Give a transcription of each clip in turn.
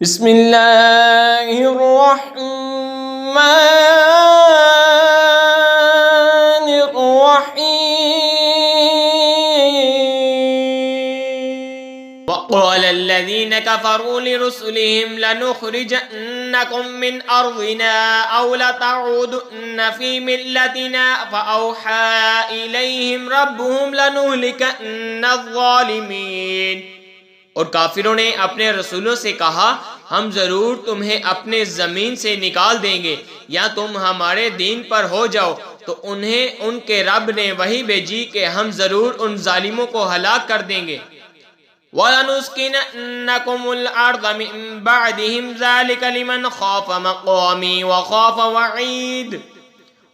بسم اللہ الرحمن الرحیم وقال الذين كفروا لرسلهم لنخرجنكم من أرضنا أو لتعودن في ملتنا فأوحى إليهم ربهم لنهلكن الظالمين۔ اور کافروں نے اپنے رسولوں سے کہا ہم ضرور تمہیں اپنے زمین سے نکال دیں گے یا تم ہمارے دین پر ہو جاؤ، تو انہیں ان کے رب نے وحی بھیجی کہ ہم ضرور ان ظالموں کو ہلاک کر دیں گے۔ وَلَنُسْكِنَنَّكُمُ الْأَرْضَ مِن بَعْدِهِمْ ذَلِكَ لِمَنْ خَافَ مَقَامِي وَخَافَ وَعِيدِ،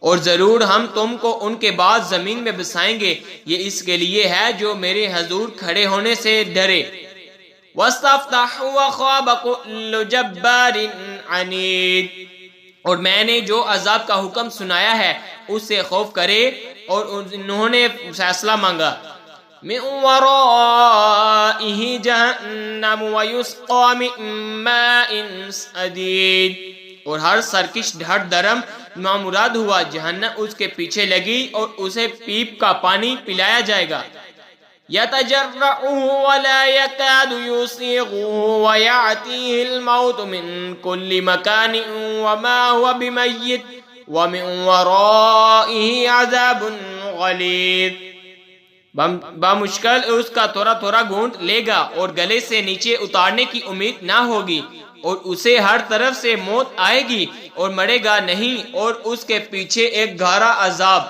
اور ضرور ہم تم کو ان کے بعد زمین میں بسائیں گے، یہ اس کے لیے ہے جو میرے حضور کھڑے ہونے سے ڈرے۔ وَاسْتَفْتَحُوا وَخَابَ كُلُّ جَبَّارٍ عَنِيدٍ، اور میں نے جو عذاب کا حکم سنایا ہے اس سے خوف کرے اور انہوں نے فیصلہ مانگا۔ مِن وَرَائِهِ جَهَنَّمُ وَيُسْقَى مِن مَّاءٍ صَدِيدٍ، اور ہر سرکش ہر درم مراد ہوا جہنم اس کے پیچھے لگی اور اسے پیپ کا پانی پلایا جائے گا۔ يَتَجَرَّعُهُ وَلَا يَكَادُ يُسِيغُهُ وَيَأْتِيهِ الْمَوْتُ مِن كُلِّ مَكَانٍ وَمَا هُوَ بِمَيِّتٍ وَمِن وَرَائِهِ عَذَابٌ غَلِيظٌ، بامشکل اس کا تھوڑا تھوڑا گھونٹ لے گا اور گلے سے نیچے اتارنے کی امید نہ ہوگی، اور اسے ہر طرف سے موت آئے گی اور مرے گا نہیں، اور اس کے پیچھے ایک گہرا عذاب۔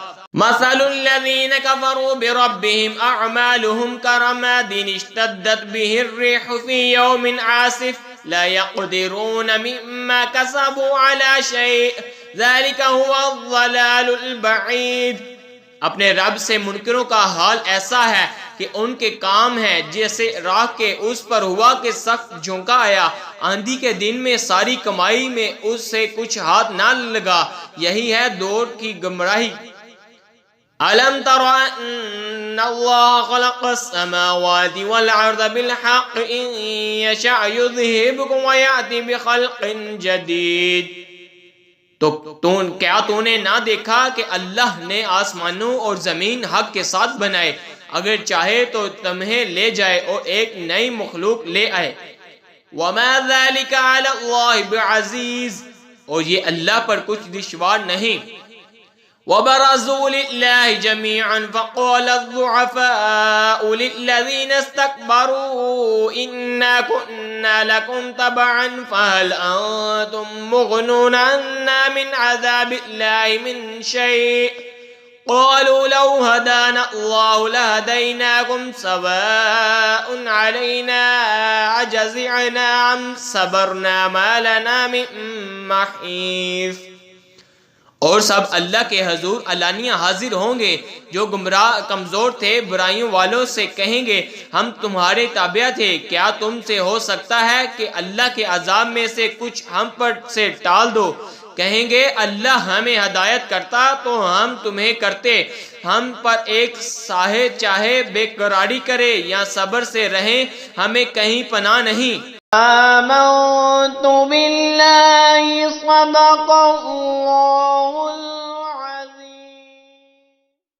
مثل الذين كفروا بربهم أعمالهم كرماد اشتدت به الريح في يوم عاصف لا يقدرون مما كسبوا على شيء ذلك هو الضلال البعيد۔ اپنے رب سے منکروں کا حال ایسا ہے کہ ان کے کام ہے جیسے راہ کے اس پر ہوا کہ سخت جھونکا آیا، آندھی کے دن میں ساری کمائی میں اس سے کچھ ہاتھ نہ لگا، یہی ہے دور کی گمراہی۔ أَلَمْ تَرَ أَنَّ اللَّهَ خَلَقَ السَّمَاوَاتِ وَالْأَرْضَ بِالْحَقِّ إِن يَشَأْ يُذْهِبْكُمْ وَيَأْتِ بِخَلْقٍ جَدِيدٍ، تو کیا تو نے نہ دیکھا کہ اللہ نے آسمانوں اور زمین حق کے ساتھ بنائے، اگر چاہے تو تمہیں لے جائے اور ایک نئی مخلوق لے آئے۔ وَمَا ذَلِكَ عَلَى اللَّهِ بِعَزِيزٍ، اور یہ اللہ پر کچھ دشوار نہیں۔ وَبَرَزُوا لِلَّهِ جَمِيعًا فَقَالَ الضُّعَفَاءُ لِلَّذِينَ اسْتَكْبَرُوا إِنَّا كُنَّا لَكُمْ تَبَعًا فَهَلْ أَنْتُمْ مُغْنُونَ عَنَّا مِنْ عَذَابِ اللَّهِ مِنْ شَيْءٍ قَالُوا لَوْ هَدَانَا اللَّهُ لَهَدَيْنَاكُمْ سَوَاءٌ عَلَيْنَا أَجَزِعْنَا أَمْ صَبَرْنَا مَا لَنَا مِن مَّحِيصٍ۔ اور سب اللہ کے حضور علانیہ حاضر ہوں گے، جو گمراہ کمزور تھے برائیوں والوں سے کہیں گے ہم تمہارے تابع تھے، کیا تم سے ہو سکتا ہے کہ اللہ کے عذاب میں سے کچھ ہم پر سے ٹال دو؟ کہیں گے اللہ ہمیں ہدایت کرتا تو ہم تمہیں کرتے، ہم پر ایک ساہے چاہے بے قراری کرے یا صبر سے رہیں، ہمیں کہیں پناہ نہیں۔ آمنت باللہ صدق اللہ